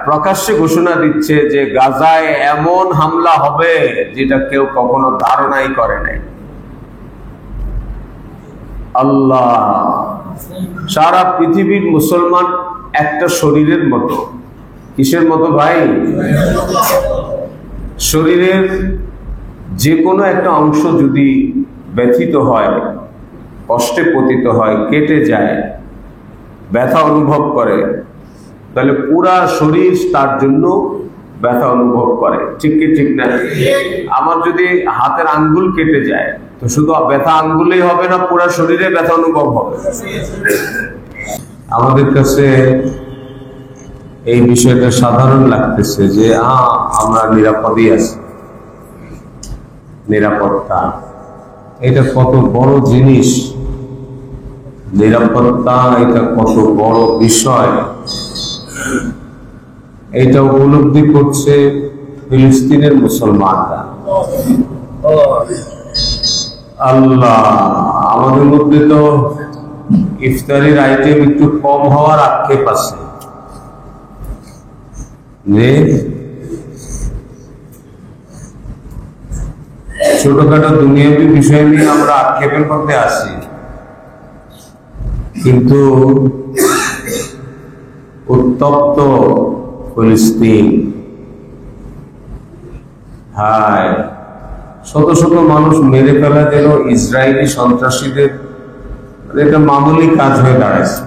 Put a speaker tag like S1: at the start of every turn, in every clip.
S1: প্রকাশ্যে ঘোষণা দিচ্ছে যে গাজায় এমন হামলা হবে যেটা কেউ কখনো ধারণাই করে নাই। আল্লাহ, সারা পৃথিবীর মুসলমান একটা শরীরের মতো। কিসের মতো ভাই? শরীরের যে কোনো একটা অংশ যদি ব্যথিত হয়, কষ্টে পতিত হয়, কেটে যায়, ব্যথা অনুভব করে, তাহলে পুরা শরীর তার জন্য ব্যথা অনুভব করে। ঠিক কি ঠিক না? আমার যদি হাতের আঙ্গুল কেটে যায় তো শুধু ব্যথা আঙ্গুলেই হবে না, পুরা শরীরে ব্যথা অনুভব হবে। আমাদের কাছে এই বিষয়টা সাধারণ লাগতেছে যে আমরা নিরাপদই আছি। নিরাপত্তা এটা কত বড় জিনিস, নিরাপত্তা এটা কত বড় বিষয়, এটা উপলব্ধি করছে ফিলিস্তিনের মুসলমানরা। আল্লাহ, আমাদের মধ্যে তো ইফতারের আইটেম একটু কম হওয়ার আক্ষেপ আছে। ছোটখাটো দুনিয়াবী বিষয় নিয়ে আমরা আক্ষেপের মধ্যে আসি, কিন্তু উত্তপ্ত ফিলিস্তিন, হায়, শত শত মানুষ মেরে ফেলা যেন ইসরায়েলি সন্ত্রাসীদের এটা মামুলি কাজ হয়ে দাঁড়াইছে।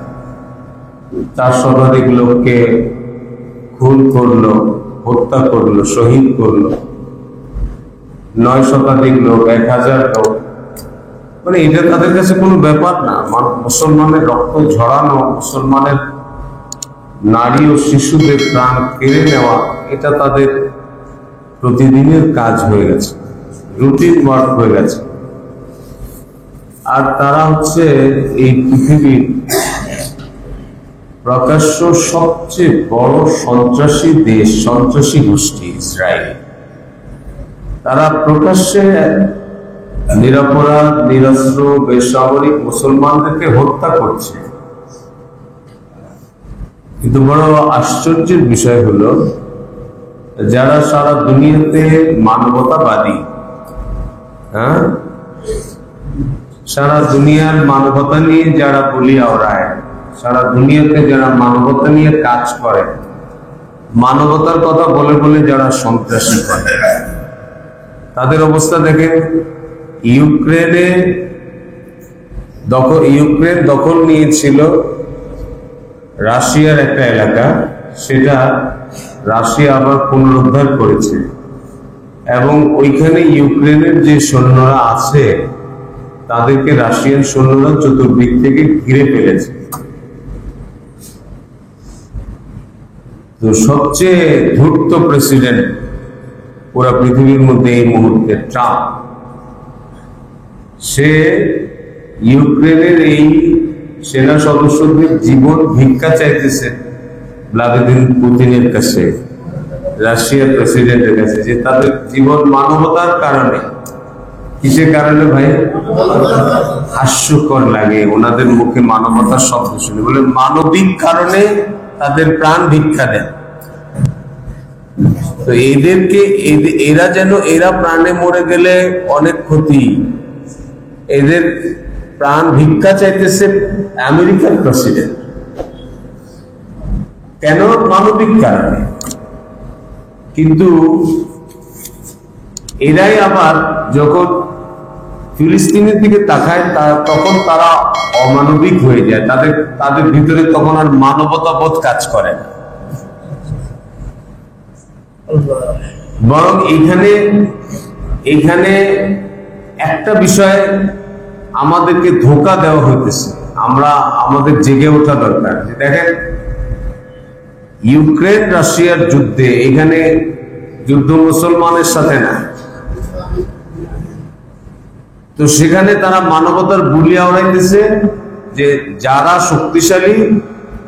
S1: 4 শতাধিক লোককে খুন করলো, হত্যা করলো, শহীদ করলো, 9 শতাধিক লোক, 1000 লোক, মানে এটা তাদের কাছে কোনো ব্যাপার না। মুসলমানের রক্ত ঝরানো, মুসলমানের নারী ও শিশুদের প্রাণ কেড়ে নেওয়া, এটা তাদের প্রতিদিনের কাজ হয়ে গেছে, রুটিন ওয়ার্ক হয়ে গেছে। আর তারা হচ্ছে এই পৃথিবীর প্রকাশ্য সবচেয়ে বড় সন্ত্রাসী দেশ, সন্ত্রাসী গোষ্ঠী ইসরায়েল। তারা প্রকাশ্যে নিরপরাধ, নিরস্ত্র, বেসামরিক মুসলমানদেরকে হত্যা করছে। কিন্তু বড় আশ্চর্যের বিষয় হলো, যারা সারা দুনিয়াতে মানবতাবাদী, সারা দুনিয়ার মানবতা নিয়ে যারা বলি আওড়ায়, সারা দুনিয়াতে যারা মানবতা নিয়ে কাজ করে, মানবতার কথা বলে বলে যারা সন্ত্রাসী করে, তাদের অবস্থা দেখেন। ইউক্রেন দখল নিয়েছিল রাশিয়ার একটা এলাকা, সেটা রাশিয়া আবার পুনরুদ্ধার করেছে, এবং ওইখানে ইউক্রেনের যে সৈন্যরা আছে তাদেরকে রাশিয়ান সৈন্যরা চতুর্দিক থেকে ঘিরে ফেলেছে। তো সবচেয়ে ধূর্ত প্রেসিডেন্ট পুরা পৃথিবীর মধ্যে এই মুহূর্তে ট্রাম্প, সে ইউক্রেনের এই সেনা সদস্যদের জীবন ভিক্ষা চাইতেছে ভ্লাদিমির পুতিনের কাছে, রাশিয়ার প্রেসিডেন্টের কাছে, যে তাদের জীবন মানবতার কারণে। কিসের কারণে ভাই? হাস্যকর লাগে ওনাদের মুখে মানবতার শব্দ শুনে, বলে মানবিক কারণে তাদের প্রাণ ভিক্ষা দেন। তো এরা প্রাণে মরে গেলে অনেক ক্ষতি, এদের প্রাণ ভিক্ষা চাইতেছে আমেরিকার প্রেসিডেন্ট। কেন? মানবিক কারণে। কিন্তু এরাই আবার যখন ফিলিস্তিনের দিকে তাকায় তখন তারা অমানবিক হয়ে যায়, তাদের ভিতরে তখন আর মানবতা বোধ কাজ করে না। বরং এখানে একটা বিষয় আমাদেরকে ধোঁকা দেওয়া হইতেছে, আমাদের জেগে ওঠা দরকার। যে দেখেন, ইউক্রেন রাশিয়ার যুদ্ধে, এখানে যুদ্ধ মুসলমানের সাথে না, তো সেখানে তারা মানবতার বুলি আওড়াইতেছে যে যারা শক্তিশালী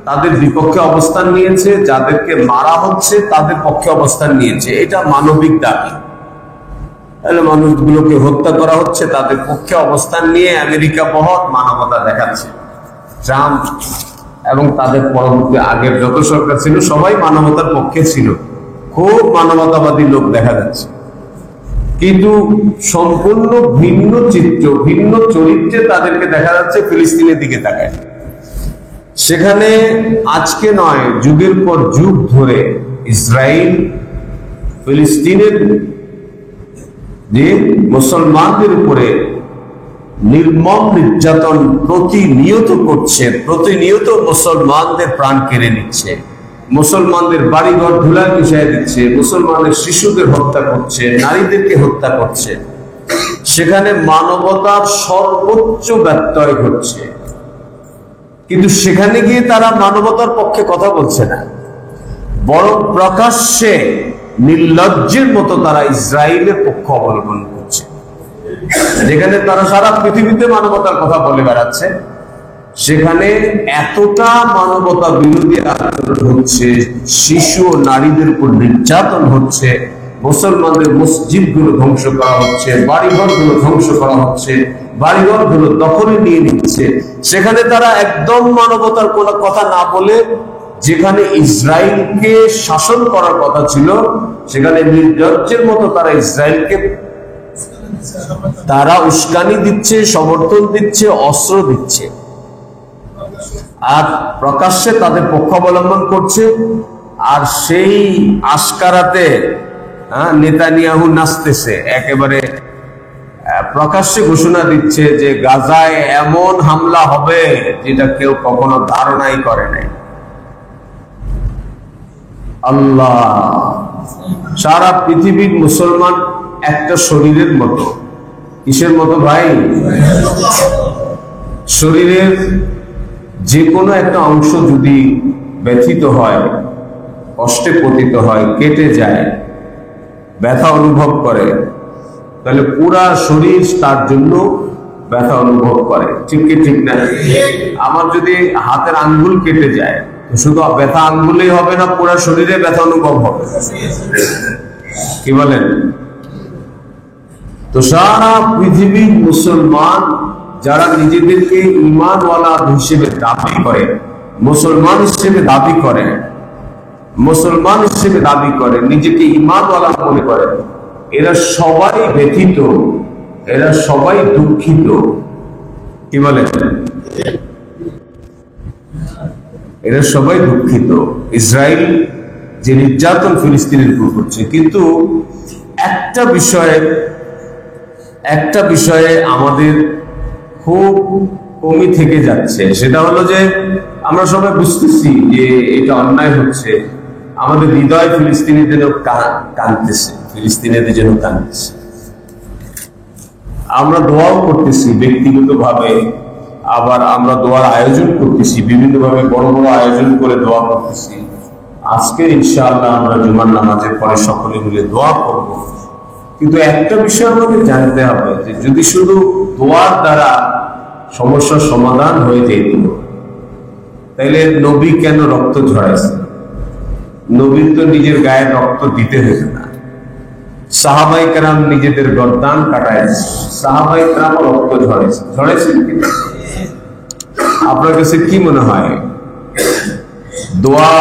S1: তাদের বিপক্ষে অবস্থান নিয়েছে, যাদেরকে মারা হচ্ছে তাদের পক্ষে অবস্থান নিয়েছে, এটা মানবিক দাবি। তাহলে মানুষগুলোকে হত্যা করা হচ্ছে, তাদের পক্ষে অবস্থান নিয়ে আমেরিকা বহর মানবতা দেখাচ্ছে। ট্রাম্প এবং তাদের পরবর্তী আগের যত সরকার ছিল সবাই মানবতার পক্ষে ছিল, খুব মানবতাবাদী লোক দেখা যাচ্ছে, কিন্তু সম্পূর্ণ ভিন্ন চিত্র, ভিন্ন চরিত্রে তাদেরকে দেখা যাচ্ছে ফিলিস্তিনের দিকে তাকায়। সেখানে আজকে নয়, যুগের পর যুগ ধরে ইসরায়েল ফিলিস্তিনের যে মুসলমানদের উপরে নির্মম নির্যাতন প্রতিনিয়ত করছে, প্রতিনিয়ত মুসলমানদের প্রাণ কেড়ে নিচ্ছে, মুসলমানদের বাড়িঘর ধুলায় মিশিয়ে দিচ্ছে, মুসলমানের শিশুদের হত্যা করছে, নারীদেরকে হত্যা করছে, সেখানে মানবতার সর্বোচ্চ ব্যত্যয় ঘটছে। কিন্তু সেখানে গিয়ে তারা মানবতার পক্ষে কথা বলছে না, বরং প্রকাশ্যে নির্লজ্জের মতো তারা ইসরায়েলের পক্ষ অবলম্বন করছে। যেখানে তারা সারা পৃথিবীতে মানবতার কথা বলে বেড়াচ্ছে, সেখানে এতটা মানবতা বিরোধী আচরণ হচ্ছে, শিশু ও নারীদের উপর নির্যাতন হচ্ছে, মুসলমানদের মসজিদগুলো ধ্বংস করা হচ্ছে, বাড়িঘরগুলো ধ্বংস করা হচ্ছে, বাড়িঘরগুলো দখলে নিয়ে নিচ্ছে। সেখানে তারা একদম মানবতার কোনো কথা না বলে, যেখানে ইসরায়েলকে শাসন করার কথা ছিল, সেখানে নির্লজ্জের মতো তারা ইসরায়েলকে তারা উস্কানি দিচ্ছে, সমর্থন দিচ্ছে, অস্ত্র দিচ্ছে, আর প্রকাশ্যে তাদের পক্ষ অবলম্বন করছে। আর সেই আশকারাতে নেতানিয়াহু নাচতেছে, একেবারে প্রকাশ্যে ঘোষণা দিচ্ছে যে গাজায় এমন হামলা হবে যেটা কেউ কখনো ধারণাই করে নাই। আল্লাহ, সারা পৃথিবীর মুসলমান একটা শরীরের মতো। কিসের মতো ভাই? শরীরের যে কোনো একটা অংশ যদি ব্যথিত হয়, কষ্টে পতিত হয়, কেটে যায়, ব্যথা অনুভব করে, তাহলে পুরা শরীর তার জন্য ব্যথা অনুভব করে। ঠিক কি ঠিক না? আমার যদি হাতের আঙ্গুল কেটে যায়, তো শুধু ব্যথা আঙ্গুলেই হবে না, পুরা শরীরে ব্যথা অনুভব হবে। কি বলেন? তো সারা পৃথিবীর মুসলমান যারা নিজেদেরকে ঈমানওয়ালা হিসেবে দাবি করে, মুসলমান হিসেবে দাবি করে, মুসলমান হিসেবে দাবি করে, নিজেকে ঈমানওয়ালা মনে করে, এরা সবাই ব্যথিত, এরা সবাই দুঃখিত। কি বলেন? এরা সবাই দুঃখিত ইসরায়েল যে নির্যাতন ফিলিস্তিনের উপর করছে। কিন্তু একটা বিষয়ে আমাদের খুব কমই থেকে যাচ্ছে, সেটা হলো যে আমরা সবাই বুঝতেছি যে এটা অন্যায় হচ্ছে, আমাদের হৃদয় ফিলিস্তিনের জন্য কাঁদতেছে, ফিলিস্তিনিদের জন্য কাঁদতেছে। আমরা দোয়াও করতেছি ব্যক্তিগতভাবে, আবার আমরা দোয়ার আয়োজন করতেছি বিভিন্নভাবে, বড় বড় আয়োজন করে দোয়া করতেছি। আজকে ইনশাআল্লাহ আমরা জুমার নামাজের পরে সকলে মিলে দোয়া করব। কিন্তু একটা বিষয় আমাদের জানতে হবে যে যদি শুধু দোয়ার দ্বারা সমস্যার সমাধান হয়ে যেত, তাহলে নবী কেন রক্ত ঝরাইছে? নবীর তো নিজের গায়ে রক্ত দিতে হয়েছে না। সাহাবায়ে কেরাম নিজেদের গর্দান কাটাইছে, সাহাবায়ে কেরাম রক্ত ঝরাইছেন কিনা? আপনার কাছে কি মনে হয়? দোয়া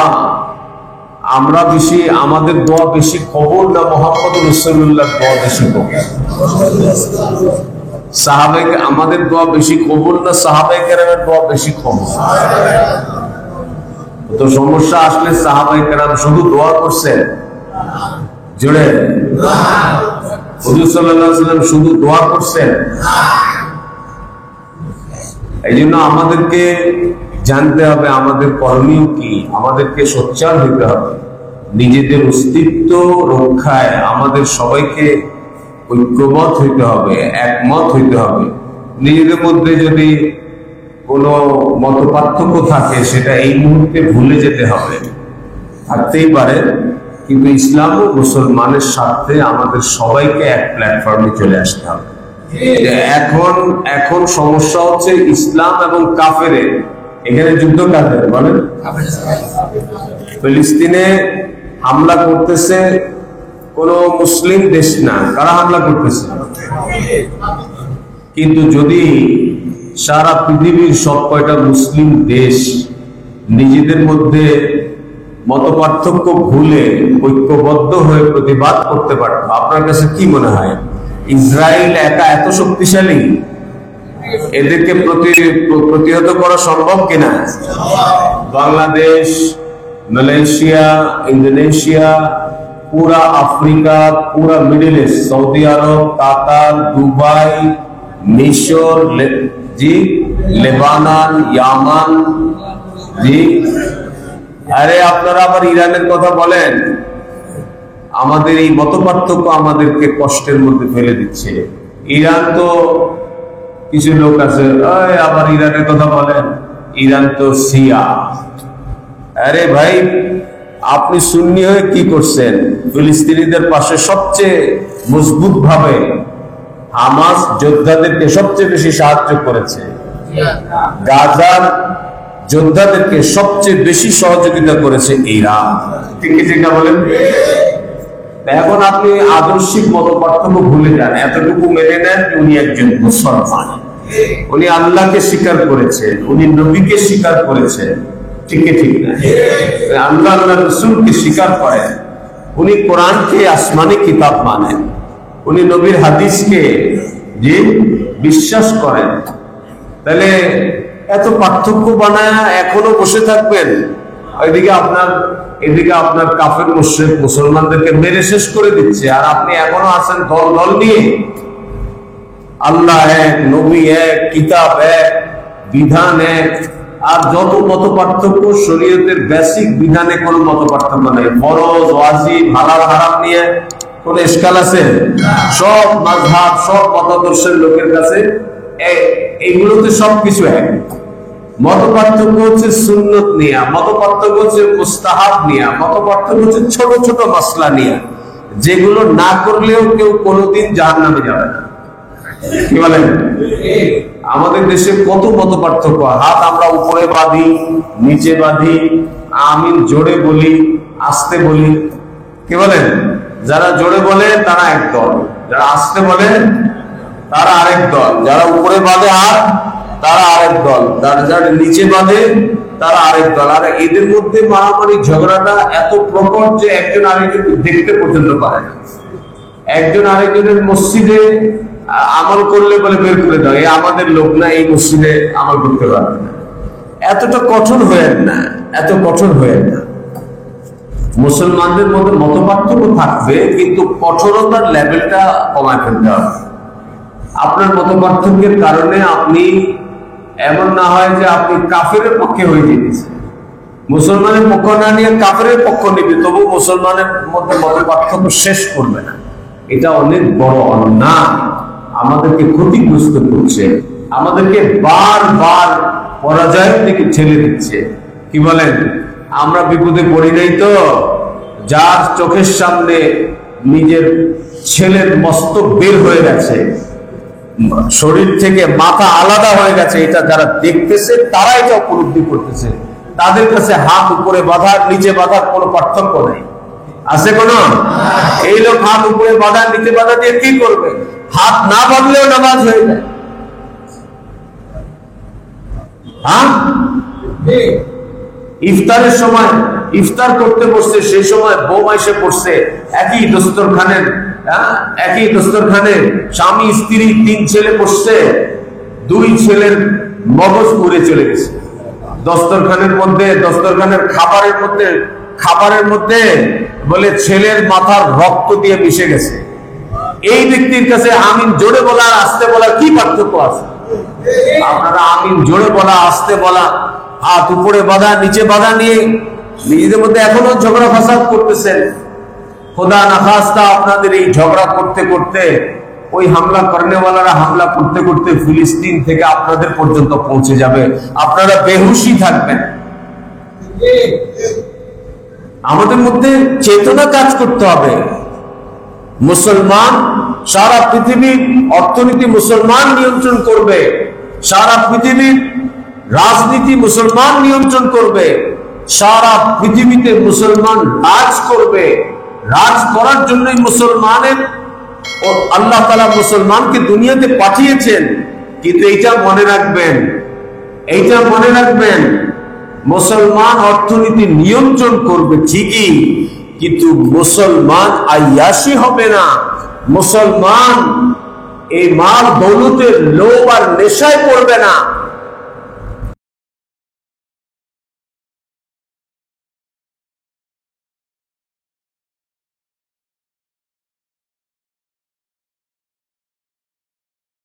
S1: আমরা বেশি, আমাদের দোয়া বেশি কবুল না মুহাম্মদ রাসূলুল্লাহ দোয়া বেশি কবুল? সাহাবায়ে আমাদের দোয়া বেশি কবুল না সাহাবায়ে কেরামের দোয়া বেশি কবুল? তো সমস্যা আসলে সাহাবায়ে কেরাম শুধু দোয়া করছেন? জোরে হুজুর সাল্লাল্লাহু আলাইহি ওয়াসাল্লাম শুধু দোয়া করছেন? এই জন্য আমাদেরকে জানতে হবে আমাদের করণীয় কি, আমাদেরকে সোচ্চার হইতে হবে। নিজেদের অস্তিত্ব রক্ষায় আমাদের সবাইকে ঐক্যবদ্ধ হইতে হবে, একমত হইতে হবে। নিজেদের মধ্যে যদি কোনো মত পার্থক্য থাকে সেটা এই মুহূর্তে ভুলে যেতে হবে, থাকতেই পারে, কিন্তু ইসলাম ও মুসলমানের সাথে আমাদের সবাইকে এক প্ল্যাটফর্মে চলে আসতে হবে। এখন সমস্যা হচ্ছে ইসলাম এবং কাফেরের। এখানে যুদ্ধ কাদের বলেন? ফিলিস্তিনে হামলা করতেছে কোন মুসলিম দেশ না, কারা হামলা করতেছে? কিন্তু যদি সারা পৃথিবীর সব কয়টা মুসলিম দেশ নিজেদের মধ্যে মতপার্থক্য ভুলে ঐক্যবদ্ধ হয়ে প্রতিবাদ করতে পারত। আপনার কাছে কি মনে হয় ইসরায়েল একা এত শক্তিশালী? এদেরকে প্রতিহত করা সম্ভব কিনা? বাংলাদেশ, মালয়েশিয়া, ইন্দোনেশিয়া, পুরা আফ্রিকা, পুরা মিডল ইস্ট, সৌদি আরব, কাতার, দুবাই, মিশর, জি, লেবানন, ইয়ামান, জি, আরে আপনারা আবার ইরানের কথা বলেন। আমাদের এই মতপার্থক্য আমাদেরকে কষ্টের মধ্যে ফেলে দিচ্ছে। ইরান তো কিছু লোক আছে আবার ইরানের কথা বলেন, ইরান তো শিয়া। আরে ভাই, আপনি সুন্নি হয়ে কি করছেন? ফিলিস্তিনিদের পাশে সবচেয়ে মজবুত ভাবে হামাস যোদ্ধাদেরকে সবচেয়ে বেশি সাহায্য করেছে, গাজার যোদ্ধাদেরকে সবচেয়ে বেশি সহযোগিতা করেছে ইরান। ঠিক ঠিক না বলেন? এখন আপনি আদর্শিক মতপার্থক্য ভুলে যান, এতটুকু মেনে নেন উনি একজন মুসলমান, উনি আল্লাহকে স্বীকার করেছেন, উনি নবীকে স্বীকার করেছেন। ঠিক ঠিক না? আল্লাহ আল্লাহ রসুলকে স্বীকার করেন, উনি কোরআনকে আসমানি কিতাব মানেন, উনি নবীর হাদিসকে যে বিশ্বাস করেন। তাহলে এত পার্থক্য বানায় এখনো বসে থাকবেন? এদিকে আপনার কাফের মুশরিক মুসলমানদেরকে মেরে শেষ করে দিচ্ছে, আর আপনি এখনো আছেন দল দল নিয়ে। আল্লাহ এক, নবী এক, কিতাব এক, বিধান এক, আর যত মত পার্থক্য শরীয়তের বেসিক বিধানে কোনো মত পার্থক্য নেই। ফরজ, ওয়াজিব, হালাল হারাম নিয়ে কোন ইশকাল আছে? সব মাযহাব, সব মতাদর্শের লোকের কাছে এইগুলোতে সবকিছু এক। মত পার্থক্য হচ্ছে সুন্নত নিয়া, মত পার্থক্য হচ্ছে মুস্তাহাব নিয়া, মত পার্থক্য হচ্ছে ছোট ছোট মাসলা নিয়া, যেগুলো না করলেও কেউ কোনোদিন জাহান্নামে যাবে না। কি বলেন? আমাদের দেশে কত মত পার্থক্য। হাত আমরা উপরে বাঁধি, নিচে বাঁধি, আমিন জোরে বলি, আস্তে বলি। কি বলেন? যারা জোরে বলে তারা এক দল, যারা আস্তে বলে তারা আরেক দল, যারা উপরে বাঁধে হাত তারা আরেক দল, যারা নিচে বাঁধে তারা আরেক দল। আর এদের মধ্যে মারামারি ঝগড়াটা এত প্রকট যে একজন আরেকজনকে দেখতে পর্যন্ত পারে না। একজন আরেকজনের মসজিদে আমল করলে বলে বের করে দাও, এই আমাদের লোক না, এই মসজিদে আমল করতে পারবে না। এতটা কঠোর হয়েন না, এত কঠোর হয়েন না। মুসলমানদের মধ্যে মত পার্থক্য থাকবে, কিন্তু কঠোরতার লেভেলটা কমায় ফেলতে হবে। আপনার মত পার্থক্যের কারণে আপনি এমন না হয় যে আপনি কাফেরের পক্ষে হয়ে যেতেছেন। মুসলমানের পক্ষ না নিয়ে কাফেরের পক্ষ নিবে, তবু মুসলমানের মধ্যে মত পার্থক্য শেষ করবে না। এটা অনেক বড় অন্যায়, আমাদেরকে ক্ষতিগ্রস্ত করছে, আমাদেরকে বারবার পরাজয়ের দিকে ঠেলে দিচ্ছে। কি বলেন? আমরা বিপদে পড়ি নাই তো? যার চোখের সামনে নিজের ছেলের মস্তক বের হয়ে গেছে, শরীর থেকে মাথা আলাদা হয়ে গেছে, এটা যারা দেখতেছে তারা এটা উপলব্ধি করতেছে। তাদের কাছে হাত উপরে বাঁধার নিচে বাঁধার কোনো পার্থক্য নেই। আছে কোন? এই লোক হাত উপরে বাঁধা নিচে বাঁধা দিয়ে কি করবে? হাত না বাঁধলেও নামাজ হয়ে যায়। হ্যাঁ, ইফতারের সময় ইফতার করতে বসছে, সেই সময় বউ এসে পড়ছে, একই দস্তরখানে স্বামী স্ত্রী 3 ছেলে বসছে, 2 ছেলের মগজ উড়ে চলে গেছে। দস্তরখানের খাবারের মধ্যে বলে ছেলের মাথার রক্ত দিয়ে মিশে গেছে। এই ব্যক্তির কাছে আমিন জোরে বলা আর আস্তে বলা কি পার্থক্য আছে? আপনারা আমিন জোরে বলা, আস্তে বলা, হাত উপরে বাঁধা নিচে বাঁধা নিয়ে নিজেদের মধ্যে এখনো ঝগড়া ফাসাদ করতেছেন। খোদা না খাস্তা আপনাদের এই ঝগড়া করতে করতে ওই হামলা করেনেওয়ালারা হামলা করতে করতে ফিলিস্তিন থেকে আপনাদের পর্যন্ত পৌঁছে যাবে, আপনারা বেহুশি থাকবেন। আমাদের মধ্যে চেতনা কাজ করতে হবে। মুসলমান সারা পৃথিবীর অর্থনীতি মুসলমান নিয়ন্ত্রণ করবে, সারা পৃথিবীর রাজনীতি মুসলমান নিয়ন্ত্রণ করবে, সারা পৃথিবীতে মুসলমান রাজ করবে। রাজ করার জন্যই মুসলমানের ও আল্লাহ তাআলা মুসলমানকে দুনিয়াতে পাঠিয়েছেন। কিন্তু এইটা মনে রাখবেন মুসলমান অর্থনীতি নিয়ন্ত্রণ করবে ঠিকই, কিন্তু মুসলমান আয়াসী হবে না। মুসলমান এই মাল দৌলতের লোভ আর নেশায় পড়বে না।